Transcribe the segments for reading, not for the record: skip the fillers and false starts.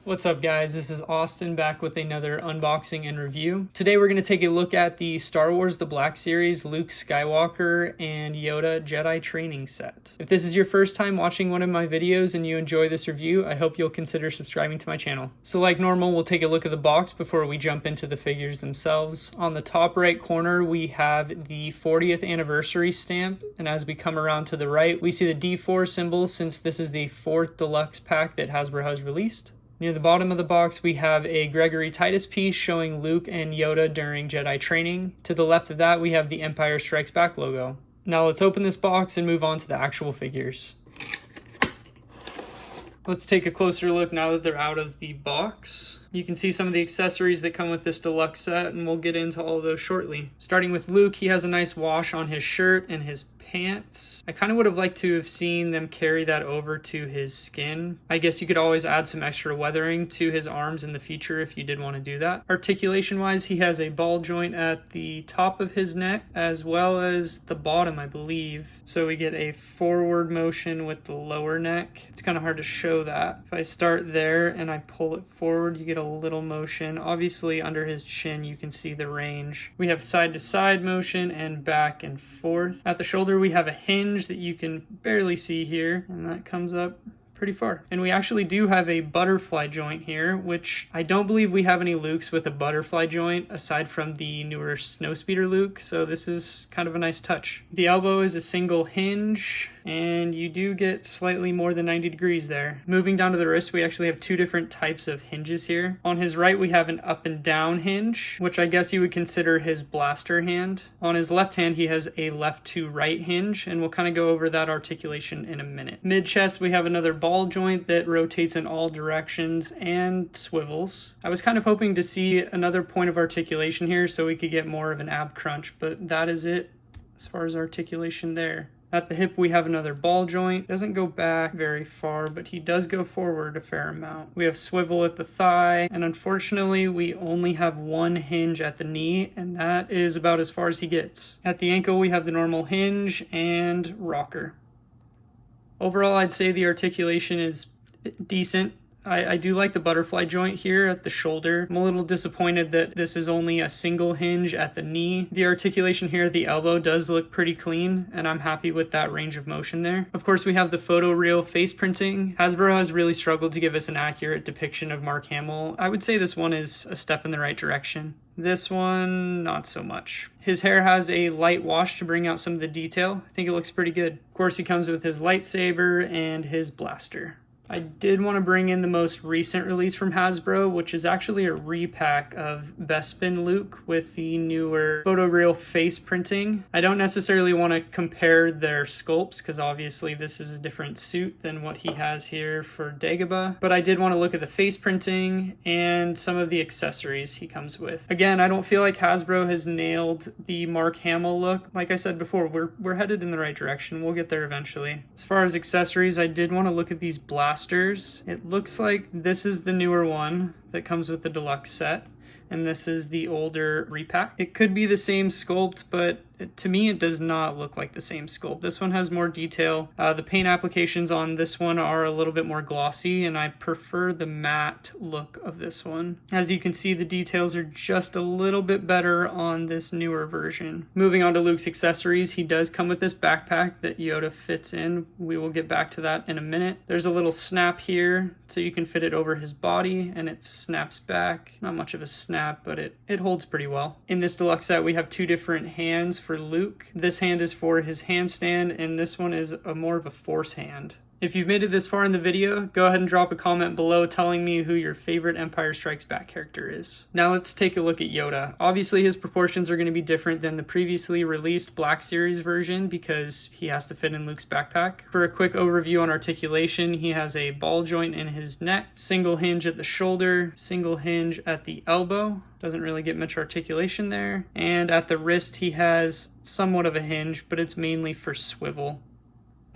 What's up guys, this is Austin back with another unboxing and review. Today we're going to take a look at the Star Wars The Black Series Luke Skywalker and Yoda Jedi training set. If this is your first time watching one of my videos and you enjoy this review, I hope you'll consider subscribing to my channel. So like normal, we'll take a look at the box before we jump into the figures themselves. On the top right corner we have the 40th anniversary stamp, and as we come around to the right we see the D4 symbol since this is the 4th deluxe pack that Hasbro has released. Near the bottom of the box, we have a Gregory Titus piece showing Luke and Yoda during Jedi training. To the left of that, we have the Empire Strikes Back logo. Now let's open this box and move on to the actual figures. Let's take a closer look now that they're out of the box. You can see some of the accessories that come with this deluxe set, and we'll get into all of those shortly. Starting with Luke, he has a nice wash on his shirt and his pants. I kind of would have liked to have seen them carry that over to his skin. I guess you could always add some extra weathering to his arms in the future if you did want to do that. Articulation wise, he has a ball joint at the top of his neck as well as the bottom, I believe. So we get a forward motion with the lower neck. It's kind of hard to show that. If I start there and I pull it forward, you get a little motion. Obviously under his chin you can see the range. We have side to side motion and back and forth. At the shoulder we have a hinge that you can barely see here, and that comes up pretty far. And we actually do have a butterfly joint here, which I don't believe we have any Lukes with a butterfly joint aside from the newer Snowspeeder Luke, so this is kind of a nice touch. The elbow is a single hinge, and you do get slightly more than 90 degrees there. Moving down to the wrist, we actually have two different types of hinges here. On his right, we have an up and down hinge, which I guess you would consider his blaster hand. On his left hand, he has a left to right hinge, and we'll kind of go over that articulation in a minute. Mid-chest, we have another ball joint that rotates in all directions and swivels. I was kind of hoping to see another point of articulation here so we could get more of an ab crunch, but that is it as far as articulation there. At the hip we have another ball joint. Doesn't go back very far, but he does go forward a fair amount. We have swivel at the thigh, and unfortunately we only have one hinge at the knee, and that is about as far as he gets. At the ankle we have the normal hinge and rocker. Overall, I'd say the articulation is decent. I do like the butterfly joint here at the shoulder. I'm a little disappointed that this is only a single hinge at the knee. The articulation here at the elbow does look pretty clean, and I'm happy with that range of motion there. Of course, we have the photoreal face printing. Hasbro has really struggled to give us an accurate depiction of Mark Hamill. I would say this one is a step in the right direction. This one, not so much. His hair has a light wash to bring out some of the detail. I think it looks pretty good. Of course, he comes with his lightsaber and his blaster. I did want to bring in the most recent release from Hasbro, which is actually a repack of Bespin Luke with the newer photoreal face printing. I don't necessarily want to compare their sculpts because obviously this is a different suit than what he has here for Dagobah, but I did want to look at the face printing and some of the accessories he comes with. Again, I don't feel like Hasbro has nailed the Mark Hamill look. Like I said before, we're headed in the right direction. We'll get there eventually. As far as accessories, I did want to look at these blasters. It looks like this is the newer one that comes with the deluxe set, and this is the older repack. It could be the same sculpt, but to me it does not look like the same sculpt. This one has more detail. The paint applications on this one are a little bit more glossy, and I prefer the matte look of this one. As you can see, the details are just a little bit better on this newer version. Moving on to Luke's accessories, he does come with this backpack that Yoda fits in. We will get back to that in a minute. There's a little snap here so you can fit it over his body, and it snaps back. Not much of a snap, but it holds pretty well. In this deluxe set we have two different hands for Luke. This hand is for his handstand, and this one is more of a force hand. If you've made it this far in the video, go ahead and drop a comment below telling me who your favorite Empire Strikes Back character is. Now let's take a look at Yoda. Obviously his proportions are going to be different than the previously released Black Series version because he has to fit in Luke's backpack. For a quick overview on articulation, he has a ball joint in his neck, single hinge at the shoulder, single hinge at the elbow. Doesn't really get much articulation there. And at the wrist he has somewhat of a hinge, but it's mainly for swivel.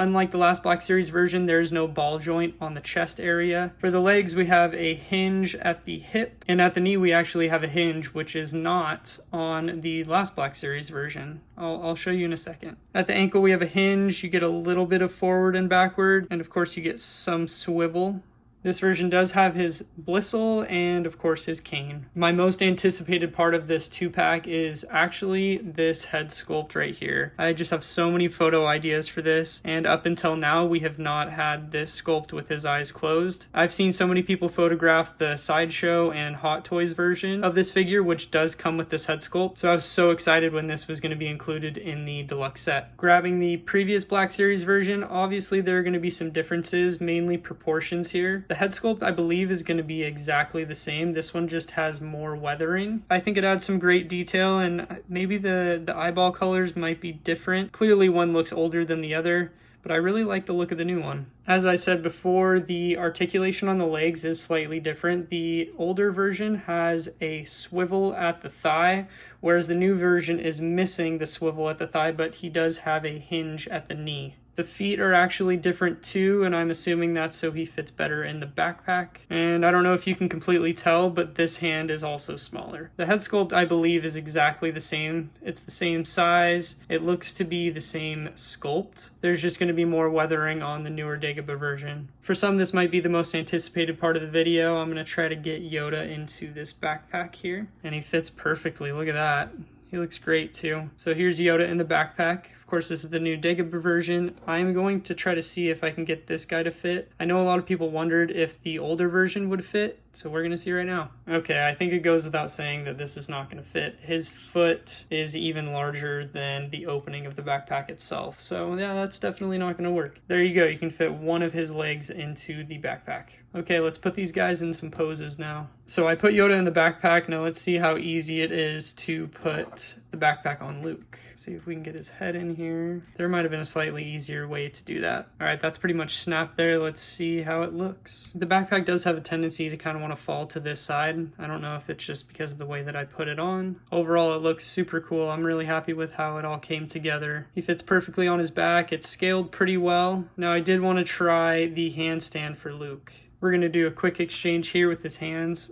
Unlike the last Black Series version, there is no ball joint on the chest area. For the legs, we have a hinge at the hip, and at the knee we actually have a hinge, which is not on the last Black Series version. I'll show you in a second. At the ankle, we have a hinge. You get a little bit of forward and backward, and of course you get some swivel This version does have his blistle and of course his cane. My most anticipated part of this 2-pack is actually this head sculpt right here. I just have so many photo ideas for this, and up until now we have not had this sculpt with his eyes closed. I've seen so many people photograph the Sideshow and Hot Toys version of this figure, which does come with this head sculpt, so I was so excited when this was going to be included in the deluxe set. Grabbing the previous Black Series version, obviously there are going to be some differences, mainly proportions here. The head sculpt, I believe, is going to be exactly the same. This one just has more weathering. I think it adds some great detail, and maybe the eyeball colors might be different. Clearly one looks older than the other, but I really like the look of the new one. As I said before, the articulation on the legs is slightly different. The older version has a swivel at the thigh, whereas the new version is missing the swivel at the thigh, but he does have a hinge at the knee. The feet are actually different too, and I'm assuming that's so he fits better in the backpack. And I don't know if you can completely tell, but this hand is also smaller. The head sculpt, I believe, is exactly the same. It's the same size. It looks to be the same sculpt. There's just going to be more weathering on the newer Dagobah version. For some, this might be the most anticipated part of the video. I'm going to try to get Yoda into this backpack here, and he fits perfectly. Look at that. He looks great too. So here's Yoda in the backpack. Of course, this is the new Dagobah version. I'm going to try to see if I can get this guy to fit. I know a lot of people wondered if the older version would fit, so we're gonna see right now. Okay, I think it goes without saying that this is not gonna fit. His foot is even larger than the opening of the backpack itself. So yeah, that's definitely not gonna work. There you go, you can fit one of his legs into the backpack. Okay, let's put these guys in some poses now. So I put Yoda in the backpack. Now let's see how easy it is to put the backpack on Luke. See if we can get his head in here. There might have been a slightly easier way to do that. All right, that's pretty much snapped there. Let's see how it looks. The backpack does have a tendency to kind of want to fall to this side. I don't know if it's just because of the way that I put it on. Overall, it looks super cool. I'm really happy with how it all came together. He fits perfectly on his back. It's scaled pretty well. Now I did want to try the handstand for Luke. We're going to do a quick exchange here with his hands.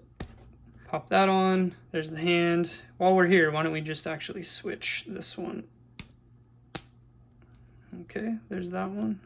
Pop that on. There's the hand. While we're here, why don't we just actually switch this one? Okay, there's that one.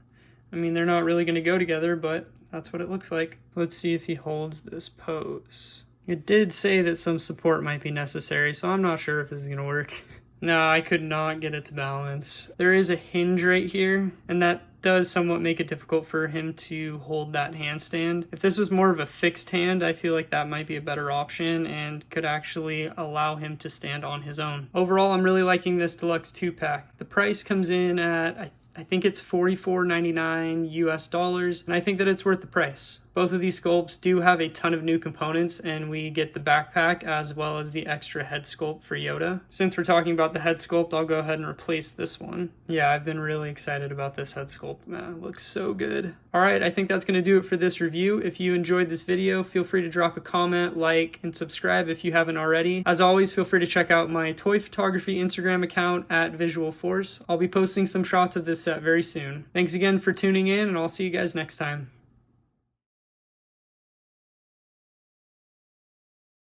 I mean, they're not really going to go together, but that's what it looks like. Let's see if he holds this pose. It did say that some support might be necessary, so I'm not sure if this is going to work. No, I could not get it to balance. There is a hinge right here, and that does somewhat make it difficult for him to hold that handstand. If this was more of a fixed hand, I feel like that might be a better option and could actually allow him to stand on his own. Overall, I'm really liking this deluxe 2-pack. The price comes in at, I think it's $44.99 US dollars, and I think that it's worth the price. Both of these sculpts do have a ton of new components, and we get the backpack as well as the extra head sculpt for Yoda. Since we're talking about the head sculpt, I'll go ahead and replace this one. Yeah, I've been really excited about this head sculpt. Man, it looks so good. All right, I think that's going to do it for this review. If you enjoyed this video, feel free to drop a comment, like, and subscribe if you haven't already. As always, feel free to check out my toy photography Instagram account at Visual Force. I'll be posting some shots of this set very soon. Thanks again for tuning in, and I'll see you guys next time.